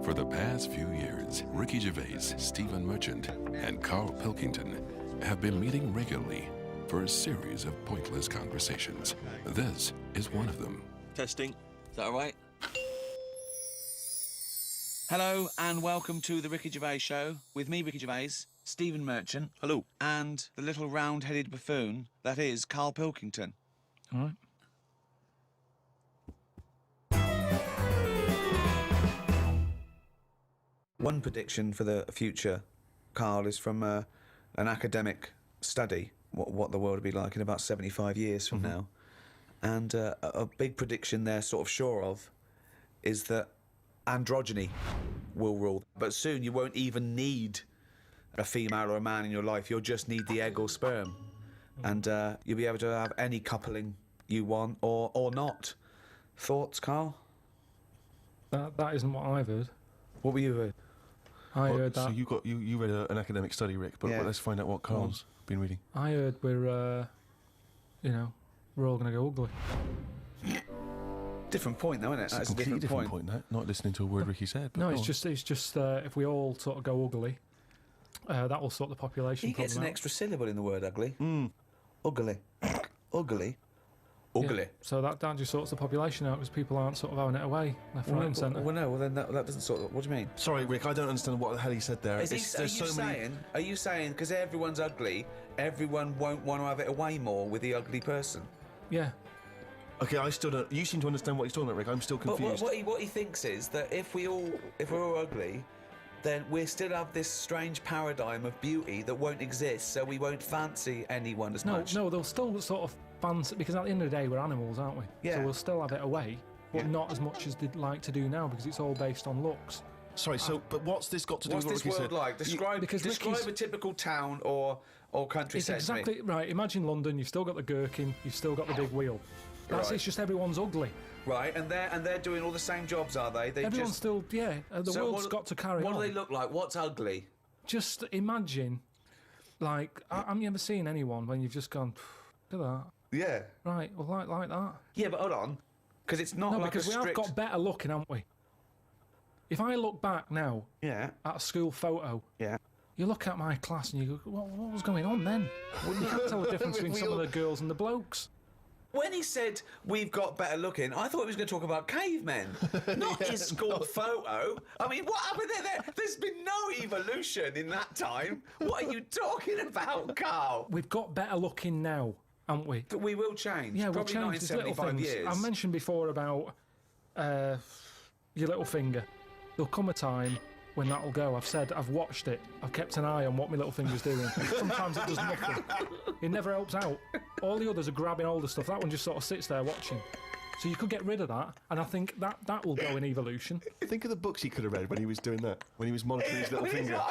For the past few years, Ricky Gervais, Stephen Merchant, and Karl Pilkington have been meeting regularly for a series of pointless conversations. This is one of them. Testing. Is that all right? Hello and welcome to the Ricky Gervais Show with me, Ricky Gervais, Stephen Merchant. Hello. And the little round-headed buffoon that is Karl Pilkington. All right. One prediction for the future, Karl, is from an academic study, what the world will be like in about 75 years from now. And a big prediction they're sort of sure of is that androgyny will rule. But soon you won't even need a female or a man in your life. You'll just need the egg or sperm. And you'll be able to have any coupling you want or not. Thoughts, Karl? That isn't what I've heard. What were you heard? I heard that. So you read an academic study, Rick, but Yeah. let's find out what Karl's been reading. I heard we're all going to go ugly. Different point, though, isn't it? It's That's a completely different point, that. Not listening to a word Ricky said. But No, it's just if we all sort of go ugly, that will sort the population He problem gets an out. extra syllable in the word ugly. Ugly. Ugly. Yeah. Ugly. So that just sorts the population out because people aren't sort of having it away left, right, and centre. Well, no, well, then that doesn't sort of... What do you mean? Sorry, Rick, I don't understand what the hell he said there. Are you saying, because everyone's ugly, everyone won't want to have it away more with the ugly person? Yeah. Okay, I still don't... You seem to understand what he's talking about, Rick. I'm still confused. But what he thinks is that if we're all ugly, then we still have this strange paradigm of beauty that won't exist, so we won't fancy anyone as much. No, they'll still sort of fancy, because at the end of the day, we're animals, aren't we? Yeah. So we'll still have it away, but Yeah. not as much as they'd like to do now, because it's all based on looks. Sorry, but what's this got to do What's with what this Ricky world said? like? Describe a typical town or country. It's exactly right. Imagine London. You've still got the gherkin. You've still got the big wheel. That's Right. It's just everyone's ugly. Right, and they're doing all the same jobs, are they? Everyone's still The So world's got to carry on. What do they look like? What's ugly? Just imagine, like, have you ever seen anyone when you've just gone, look at that? Yeah. Right, well, like that. Yeah, but hold on, because it's not No, like because a strict... we have got better looking, haven't we? If I look back now Yeah. at a school photo, Yeah. you look at my class and you go, what was going on then? Well, you can't tell the difference between some of the girls and the blokes. When he said we've got better looking, I thought he was going to talk about cavemen, not his school photo. I mean, what happened there? There's been no evolution in that time. What are you talking about, Karl? We've got better looking now, haven't we? But we will change. Yeah, we'll Probably change. not in There's little 75 things. years. I mentioned before about your little finger. There'll come a time when that'll go. I've watched it. I've kept an eye on what my little finger's doing. Sometimes it does nothing. It never helps out. All the others are grabbing all the stuff. That one just sort of sits there watching. So you could get rid of that, and I think that will go in evolution. Think of the books he could have read when he was doing that, when he was monitoring his little finger.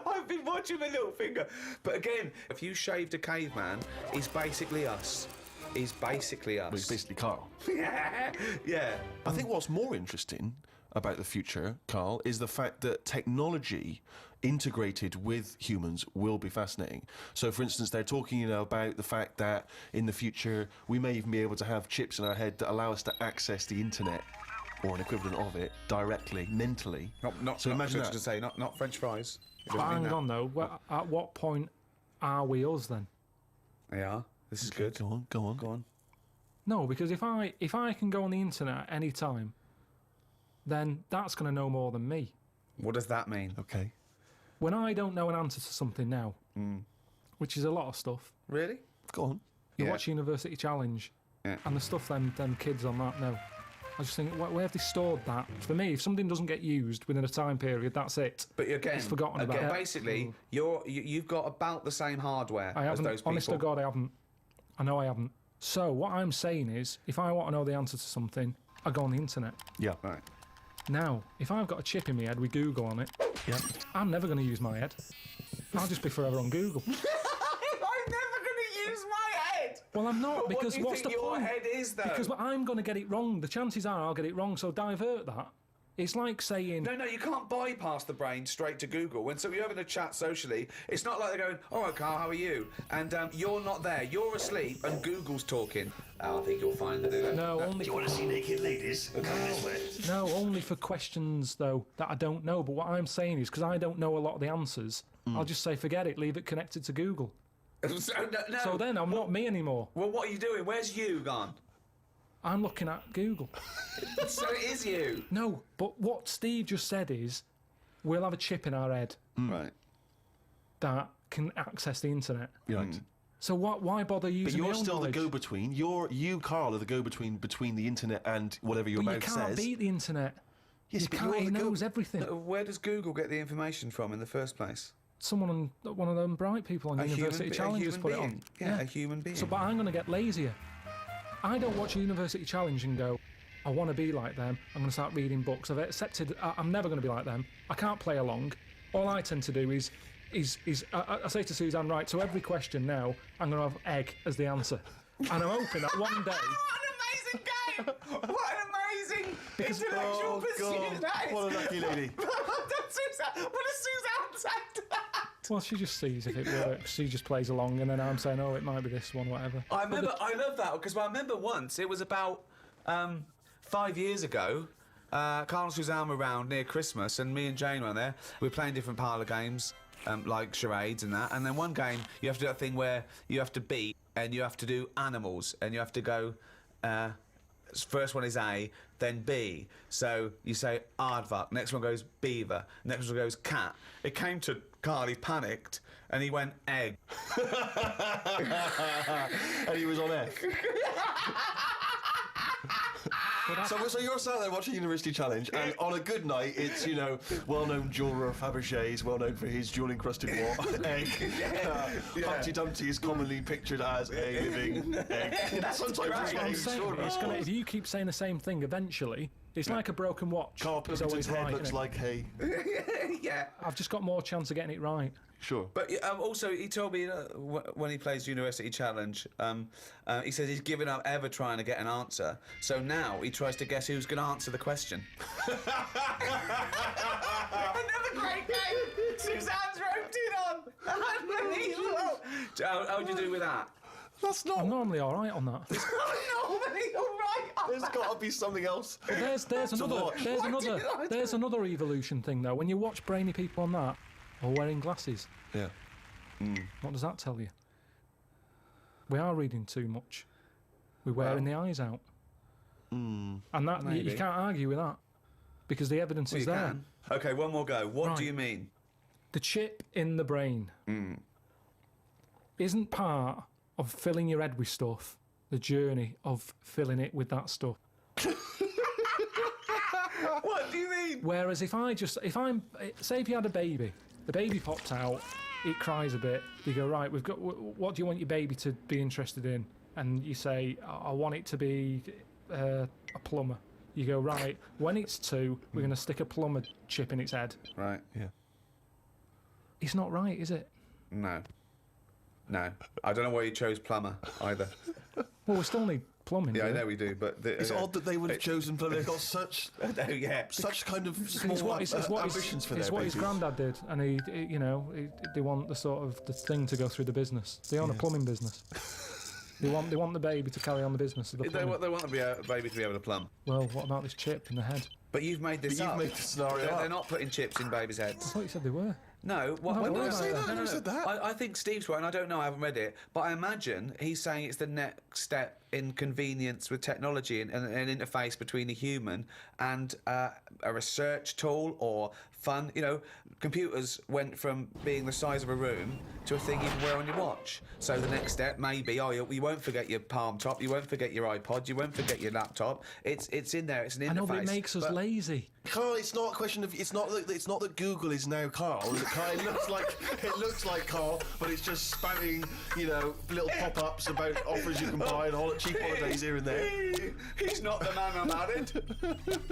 I've been watching my little finger. But again, if you shaved a caveman, he's basically us. He's basically us. Well, he's basically Karl. Yeah. I think what's more interesting about the future, Karl, is the fact that technology integrated with humans will be fascinating. So, for instance, they're talking about the fact that in the future we may even be able to have chips in our head that allow us to access the internet or an equivalent of it directly, mentally. Not imagine that. To say, not French fries. But hang on though, at what point are we us then? Yeah, this is good. Go on. No, because if I can go on the internet at any time, then that's going to know more than me. What does that mean? Okay. When I don't know an answer to something now, which is a lot of stuff. Really? Go on. You watch University Challenge, and the stuff them kids on that know. I just think, where have they stored that? For me, if something doesn't get used within a time period, that's it. But again, it's forgotten about. Basically, you've got about the same hardware I as haven't, those people. honest to God, I haven't. I know I haven't. So what I'm saying is, if I want to know the answer to something, I go on the internet. Yeah. Right. Now, if I've got a chip in my head with Google on it, I'm never going to use my head. I'll just be forever on Google. I'm never going to use my head. Well, I'm not, because what do you what's think the your point? head is, though? Because I'm going to get it wrong. The chances are I'll get it wrong, so divert that. It's like saying... No, you can't bypass the brain straight to Google. When you're having a chat socially, it's not like they're going, all right, Karl, how are you? And you're not there. You're asleep and Google's talking. Oh, I think you're fine to do that. No, only... Do you want to see naked ladies? Come this way. No, only for questions, though, that I don't know. But what I'm saying is, because I don't know a lot of the answers, I'll just say, forget it, leave it connected to Google. No. So then I'm not me anymore. Well, what are you doing? Where's you gone? I'm looking at Google. So it is you. No, but what Steve just said is, we'll have a chip in our head Right. that can access the internet. Right. So why bother using But my you're own still knowledge? the go-between. You, Karl, are the go-between between the internet and whatever your But you mouth can't says. beat the internet. Yes, You but can't, you're he the knows everything. Where does Google get the information from in the first place? Someone on one of them bright people on University Challenge has put it on. Yeah, a human being. So, but I'm going to get lazier. I don't watch University Challenge and go, I want to be like them. I'm going to start reading books. I've accepted I'm never going to be like them. I can't play along. All I tend to do is I say to Suzanne, right, so every question now, I'm going to have egg as the answer. And I'm hoping that one day... What an amazing game! What an amazing intellectual Oh, pursuit God. that is! What a lucky lady. What does Suzanne say to that? Well, she just sees if it works. She just plays along, and then I'm saying, oh, it might be this one, whatever. I love that, because I remember once, it was about 5 years ago, Karl and Suzanne were around near Christmas, and me and Jane were there. We were playing different parlour games, like charades and that, and then one game, you have to do that thing where you have to beat, and you have to do animals, and you have to go... first one is A, then B. So you say aardvark, next one goes beaver, next one goes cat. It came to Karl, he panicked, and he went egg. And he was on air. So you're sat there watching University Challenge, and on a good night, it's, well-known jeweller Fabergé, well known for his jewel-encrusted egg. Humpty Dumpty is commonly pictured as a living egg. Sometimes I'm saying, if you keep saying the same thing, eventually, it's like a broken watch. Karl It's Pilkington's always head right, looks innit? like hay. Yeah. I've just got more chance of getting it right. Sure. But also, he told me when he plays University Challenge, he says he's given up ever trying to get an answer. So now he tries to guess who's going to answer the question. Another great game. Suzanne's roped in on. Unbelievable. How would you do with that? That's not... I'm normally all right on that. Normally, all right. There's got to be something else. But there's another evolution thing though. When you watch brainy people on that, or wearing glasses, Yeah. what does that tell you? We are reading too much. We're wearing the eyes out, and that you can't argue with that because the evidence is You there. can. Okay, one more go. What do Right. you mean? The chip in the brain isn't part of filling your head with stuff. The journey of filling it with that stuff. What do you mean? Whereas if say if you had a baby, the baby pops out, it cries a bit. You go, right, we've got. What do you want your baby to be interested in? And you say, I want it to be a plumber. You go, right. When it's 2, we're going to stick a plumber chip in its head. Right. Yeah. It's not right, is it? No. I don't know why you chose plumber either. Well, we still need plumbing. Yeah, I do we? know we do, but It's odd that they would have chosen plumber. They've got such kind of small ambitions for their It's what his babies. granddad did, and they want the sort of the thing to go through the business. They own a plumbing business. They want the baby to carry on the business of the They plumbing. want a baby to be able to plumb. Well, what about this chip in the head? But you've made this But you've up. made the scenario They're up. not putting chips in babies' I heads. thought you said they were. No, what? No, no, I didn't say that. I never said that. I think Steve's right, and I don't know. I haven't read it, but I imagine he's saying it's the next step in convenience with technology and an interface between a human and a research tool or fun. Computers went from being the size of a room to a thing you can wear on your watch. So the next step may be, you won't forget your palm top, you won't forget your iPod, you won't forget your laptop. It's in there. It's an interface. I know, but it makes us lazy. Karl, it's not a question of it's not that Google is now Karl. It looks like Karl, but it's just spouting little pop-ups about offers you can buy and cheap holidays here and there. He's not the man I'm added.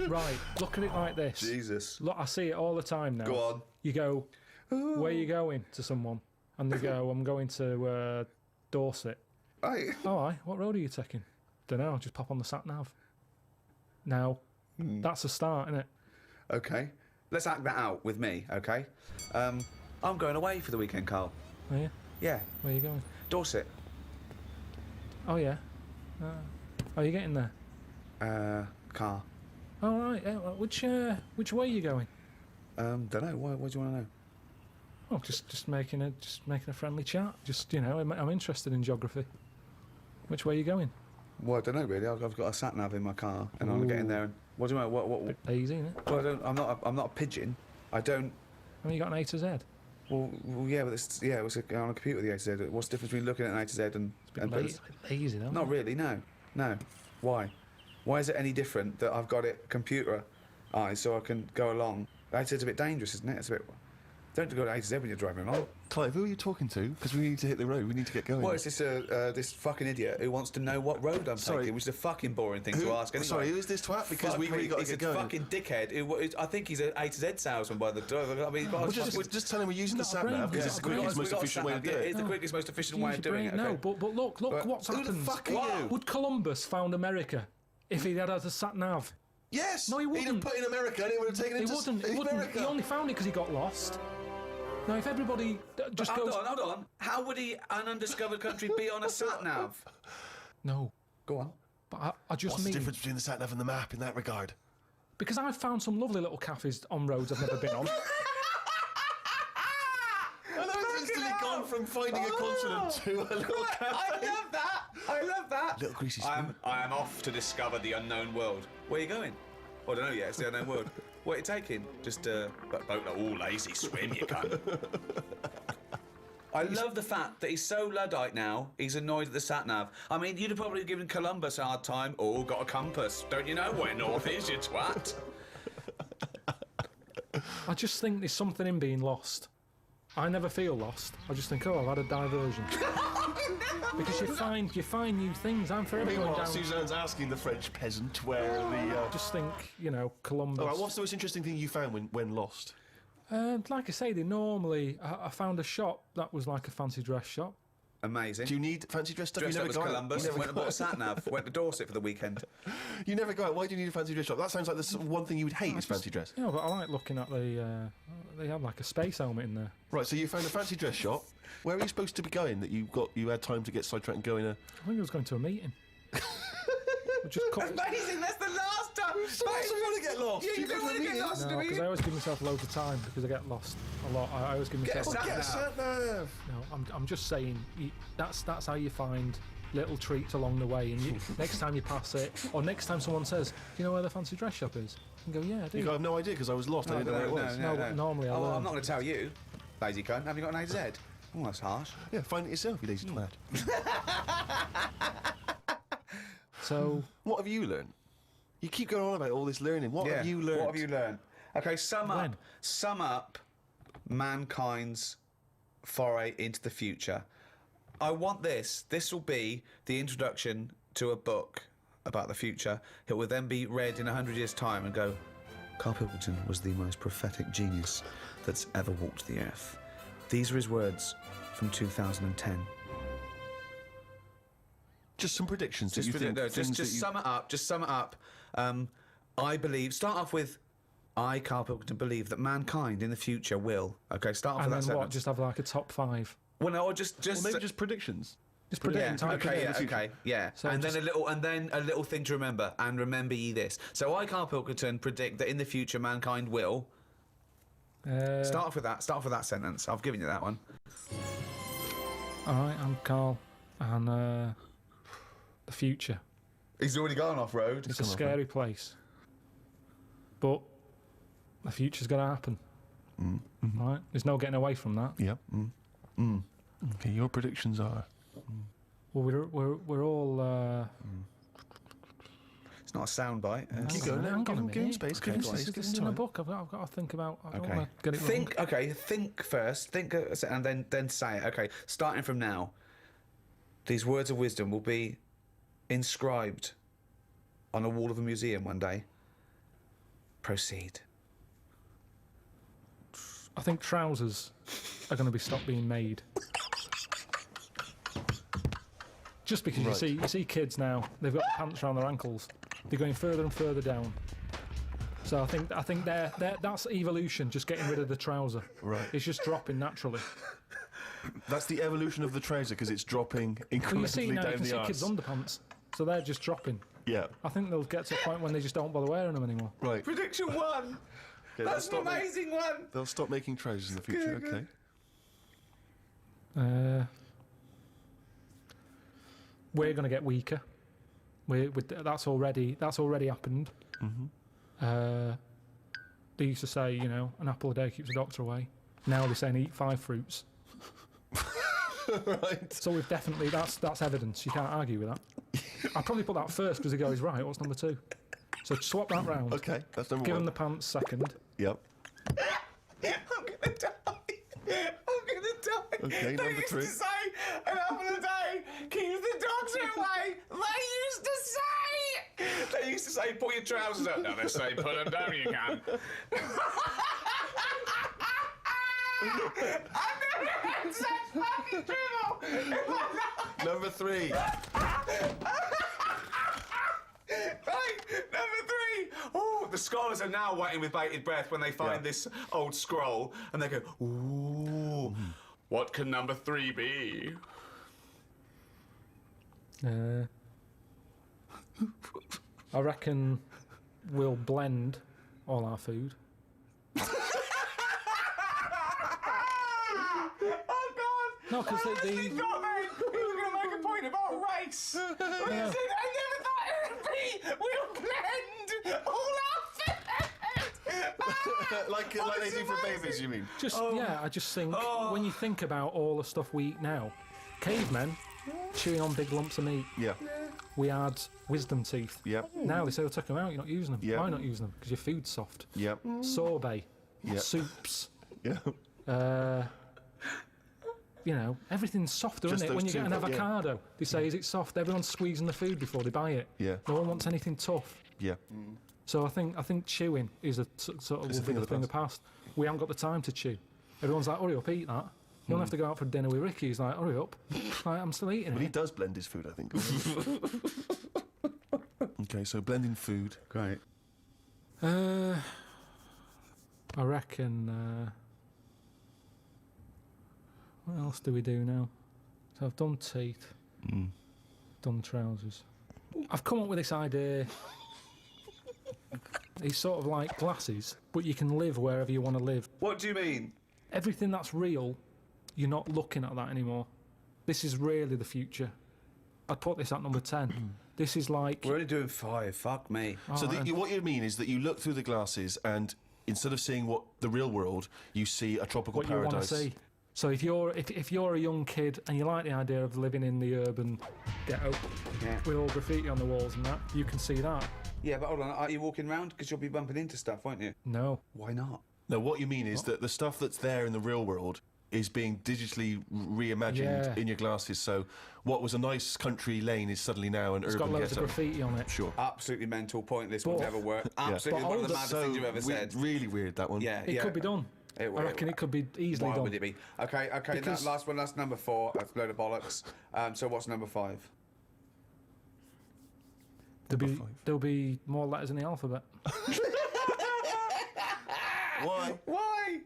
Right, look at it like this. Jesus. Look, I see it all the time now. Go on. You go, where are you going to someone? And they go, I'm going to Dorset. Right. Oh, aye, what road are you taking? Don't know, just pop on the sat nav. Now, that's a start, isn't it? Okay. Let's act that out with me, okay? I'm going away for the weekend, Carl. Are you? Yeah, Where are you going? Dorset. Oh, yeah. Are you getting there? Car. Oh, right. Yeah, well, which way are you going? Don't know. What do you want to know? Oh, just making a friendly chat. Just, you know, I'm interested in geography. Which way are you going? Well, I don't know really. I've got a sat nav in my car, and I'm getting there. And what do you want? What? Bit easy, isn't it? Well, I'm not a pigeon. I don't. I mean, you got an A to Z. Well, yeah, but it's on a computer. The A to Z. What's the difference between looking at an A to Z and Lazy, though. Not really. No. Why? Why is it any different that I've got it computerized so I can go along? A to Z's a bit dangerous, isn't it? It's a bit. Don't go to A to Z when you're driving along. Clive, who are you talking to? Because we need to hit the road. We need to get going. Well, it's this fucking idiot who wants to know what road I'm taking, which is a fucking boring thing to ask. Anyway. Sorry, who is this twat? Because we really got to get going. He's a fucking dickhead. I think he's an A to Z salesman by the driver. I mean, just tell him we're using the sat nav because it's the quickest, most efficient way to do it. It's the quickest, most efficient way of doing it. No, but look what's happened. Who the fuck are you? Would Columbus found America if he had a sat nav? Yes. No, he wouldn't. He'd have put in America and he would have taken him to He wouldn't. America. He only found it because he got lost. Now, if everybody just goes... Hold on. How would an undiscovered country be on a sat-nav? No. Go on. But I just What's mean... the difference between the sat-nav and the map in that regard? Because I've found some lovely little cafes on roads I've never been on. And I've instantly gone from finding a continent to a little cafe. I love that. Little greasy spoon. I am off to discover the unknown world. Where are you going? Well, I don't know yet. It's the unknown world. What are you taking? Just lazy swim, you cunt. I love the fact that he's so Luddite now, he's annoyed at the sat-nav. I mean, you'd have probably given Columbus a hard time. Oh, got a compass. Don't you know where north is, you twat? I just think there's something in being lost. I never feel lost. I just think, I've had a diversion. Because you find new things. I'm forever going down... Suzanne's asking the French peasant where the... I just think, Columbus... All right, what's the most interesting thing you found when lost? Like I say, I found a shop that was like a fancy dress shop. Amazing. Do you need fancy dress stuff? Dressed You up never as go Columbus, out. went and bought a sat-nav, went to Dorset for the weekend. You never go out. Why do you need a fancy dress shop? That sounds like the one thing you would hate is fancy dress. Yeah, but I like looking at they have like a space helmet in there. Right, so you found a fancy dress shop. Where are you supposed to be going that you had time to get sidetracked and go in a... I think I was going to a meeting. Amazing, that's the last time. So you want to get lost? Yeah, you don't want to get lost, do No, you? because I always give myself loads of time because I get lost a lot. I always give myself... Get a sat-nav. No, I'm just saying that's how you find little treats along the way, and next time you pass it, or next time someone says, "Do you know where the fancy dress shop is?" You can go, "Yeah, I do." You go, I have no idea because I was lost. I didn't know where it was. No, but normally I learn. I'm not going to tell you, lazy cunt. Have you got an A to Z? Oh, that's harsh. Yeah, find it yourself, you lazy twat. So, What have you learned? You keep going on about all this learning. What have you learned? What have you learned? Okay, sum up mankind's foray into the future. I want this. This will be the introduction to a book about the future. It will then be read in 100 years' time and go, Karl Pilkington was the most prophetic genius that's ever walked the earth. These are his words from 2010. Just some predictions. Just sum it up. Just sum it up. I believe. Start off with, I, Karl Pilkington, believe that mankind in the future will. Okay, start off and with that then what? sentence. Just have like a top 5. Well, no, or just maybe just predictions. Just predict. Yeah. So and then a little thing to remember. And remember ye this. So I, Karl Pilkington, predict that in the future mankind will. Start off with that. Start off with that sentence. I've given you that one. All right, I'm Karl, and the future. He's already gone off road. It's a scary place, but the future's going to happen. Mm-hmm. Right? There's no getting away from that. Yep. Okay, your predictions are. Well, we're all. It's not a soundbite. Keep going. Hang on a Give him minute. space. This is in a book. I've got to think about. I don't want to get it wrong. Think first. Think and then say it. Okay, starting from now. These words of wisdom will be inscribed on a wall of a museum one day. Proceed. I think trousers are going to be stopped being made. Just because you see kids now, they've got pants around their ankles. They're going further and further down. So I think that's evolution, just getting rid of the trouser. Right. It's just dropping naturally. That's the evolution of the trouser because it's dropping incrementally Well, you see now, you down can the see arse. kids' underpants, so they're just dropping. Yeah. I think they'll get to a point when they just don't bother wearing them anymore. Right. Prediction 1. Okay, That's an amazing one. They'll stop making trousers in the future. Good, Okay. We're going to get weaker. That's already happened. Mm-hmm. They used to say, an apple a day keeps the doctor away. Now they're saying eat 5 fruits. Right. So we've definitely that's evidence. You can't argue with that. I'd probably put that first because he goes right. What's number 2? So swap that round. Okay, that's number Give 1. him the pants second. Yep. I'm gonna die. Okay, They number used 3. to say an apple a day keeps the doctor away. They used to say pull your trousers up. Now they say put them down. You can. I've never had such fucking dribble. Number 3. Right, number 3. Oh, the scholars are now waiting with bated breath when they find this old scroll and they go, ooh, what can number 3 be? I reckon we'll blend all our food. Oh, God. No, because He got me. He was going to make a point about race. He said, I never thought it would be, we'll blend all our food. like they do for babies, you mean? I just think when you think about all the stuff we eat now, cavemen chewing on big lumps of meat. Yeah. We had wisdom teeth. Yep. Now they say, take them out, you're not using them. Yeah. Why not using them? Because your food's soft. Yep. Sorbet. Yep. Soups. Yeah. Everything's softer, Just isn't it? When you those get an two, yeah. avocado, they say, is it soft? Everyone's squeezing the food before they buy it. Yeah. No one wants anything tough. Yeah. So I think chewing is a sort of It's a thing of the of the past. We haven't got the time to chew. Everyone's like, hurry up, eat that. You don't have to go out for dinner with Ricky. He's like, hurry up. Like, I'm still eating But it. he does blend his food, I think. Okay, so blending food. Great. I reckon. What else do we do now? So I've done teeth, done trousers. I've come up with this idea. It's sort of like glasses, but you can live wherever you want to live. What do you mean? Everything that's real, you're not looking at that anymore. This is really the future. I'd put this at number 10. This is like... We're only doing 5. Fuck me. So what you mean is that you look through the glasses and instead of seeing what the real world, you see a tropical what paradise. you want to see. So if you're a young kid and you like the idea of living in the urban ghetto with all graffiti on the walls and that, you can see that. Yeah, but hold on. Are you walking around? Because you'll be bumping into stuff, won't you? No. Why not? No, what you mean is that the stuff that's there in the real world is being digitally reimagined in your glasses. So what was a nice country lane is suddenly now an It's urban got loads ghetto. of graffiti on it. Sure. Absolutely mental, pointless, will But- never work. Absolutely But one of the older- maddest things you've ever said. Really weird, that one. Yeah, It yeah. could be done. I reckon it could be easily Why done. would it be? Okay, Because- that last one, that's number 4. That's a load of bollocks. So what's number 5? There'll be more letters in the alphabet. Why? Why?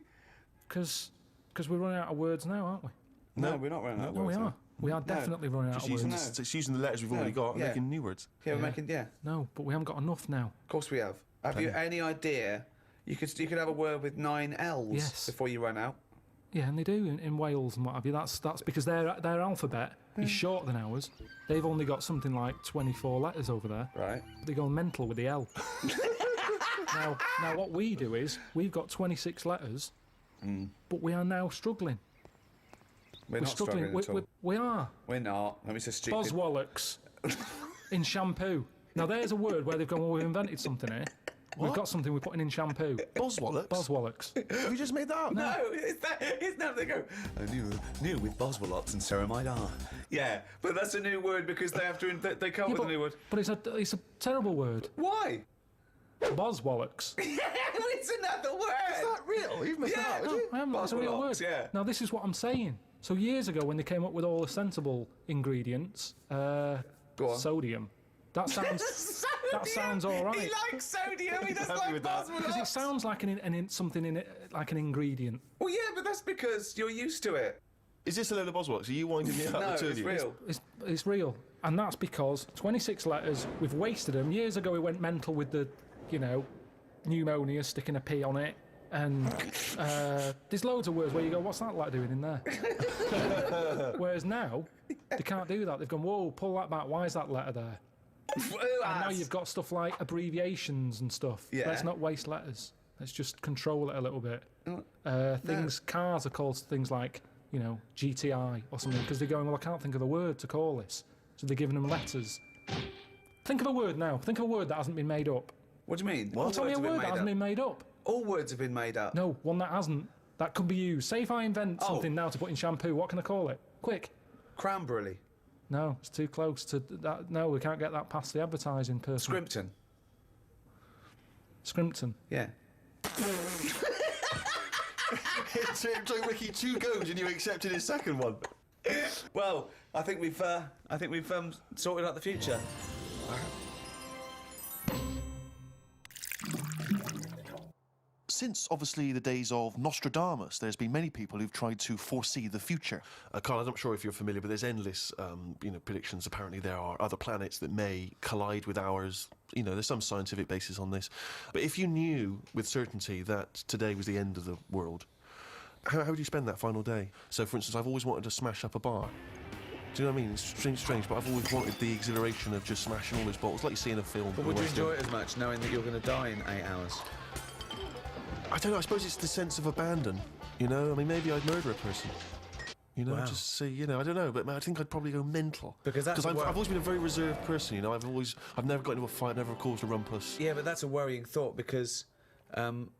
Because we're running out of words now, aren't we? No, we're not running out of No, we words now. are. We are definitely running out Just of using, words. No. just using the letters we've already got and yeah. making new words. Yeah, we're making, yeah. No, but we haven't got enough now. Of course we have. Have you any idea? You could have a word with 9 L's Yes. before you run out. Yeah, and they do in Wales and what have you. That's because their alphabet is shorter than ours. They've only got something like 24 letters over there. Right. They go mental with the L. now what we do is we've got 26 letters, but we are now struggling. We're not struggling at all. We are. We're not. Let me say stupid. Boswallocks in shampoo. Now there's a word where they've gone, well, we've invented something here. We've got something we're putting in shampoo. Boswallocks? Boswallocks. Have you just made that up? No, it's not. They go, new with Boswallots and ceramide R. Yeah, but that's a new word because they have to. They come with a new word. But it's a terrible word. Why? Boswallocks. It's another word. Is that real? You've made that up, Yeah. have you? I haven't. That's a real word. Boswallocks, yeah. Now this is what I'm saying. So years ago, when they came up with all the sensible ingredients, Go on. sodium, That sounds all He right. likes sodium. He doesn't happy like with that. Because it Boswellops. sounds like something in it, like an ingredient. Well, yeah, but that's because you're used to it. Is this a load of Boswellops? Are you winding me up? No, the two it's of you? real. It's real, and that's because 26 letters. We've wasted them. Years ago, we went mental with the, pneumonia, sticking a P on it, and there's loads of words where you go, "What's that letter doing in there?" Whereas now, they can't do that. They've gone, "Whoa, pull that back. Why is that letter there?" And now you've got stuff like abbreviations and stuff. Yeah. Let's not waste letters. Let's just control it a little bit. Cars are called things like, GTI or something, because they're going, well, I can't think of a word to call this. So they're giving them letters. Think of a word now. Think of a word that hasn't been made up. What do you mean? Well, tell me a word that hasn't been made up. All words have been made up. No, one that hasn't. That could be used. Say if I invent something now to put in shampoo, what can I call it? Quick. Cranberry. No, it's too close to that. No, we can't get that past the advertising person. Scrimpton. Scrimpton. Yeah. It took Ricky 2 goes and you accepted his second one. Well, I think we've sorted out the future. Since, obviously, the days of Nostradamus, there's been many people who've tried to foresee the future. Karl, I'm not sure if you're familiar, but there's endless, predictions. Apparently there are other planets that may collide with ours. There's some scientific basis on this. But if you knew with certainty that today was the end of the world, how would you spend that final day? So, for instance, I've always wanted to smash up a bar. Do you know what I mean? It's strange, but I've always wanted the exhilaration of just smashing all those bottles, like you see in a film. But would you enjoy it as much knowing that you're going to die in 8 hours? I don't know, I suppose it's the sense of abandon, I mean, maybe I'd murder a person. Wow. Just say, I don't know, but I think I'd probably go mental. Because that's I've always been a very reserved person, I've never got into a fight, never caused a rumpus. Yeah, but that's a worrying thought because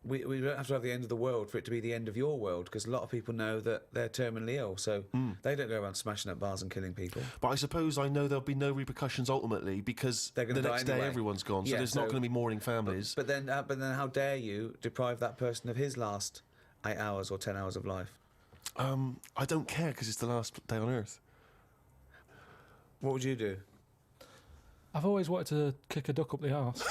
we don't have to have the end of the world for it to be the end of your world, because a lot of people know that they're terminally ill, so they don't go around smashing up bars and killing people. But I suppose I know there'll be no repercussions ultimately, because They're the gonna die next day anyway. everyone's gone, so Yeah, there's not going to be mourning families. But then how dare you deprive that person of his last 8 hours or 10 hours of life? I don't care, because it's the last day on Earth. What would you do? I've always wanted to kick a duck up the arse.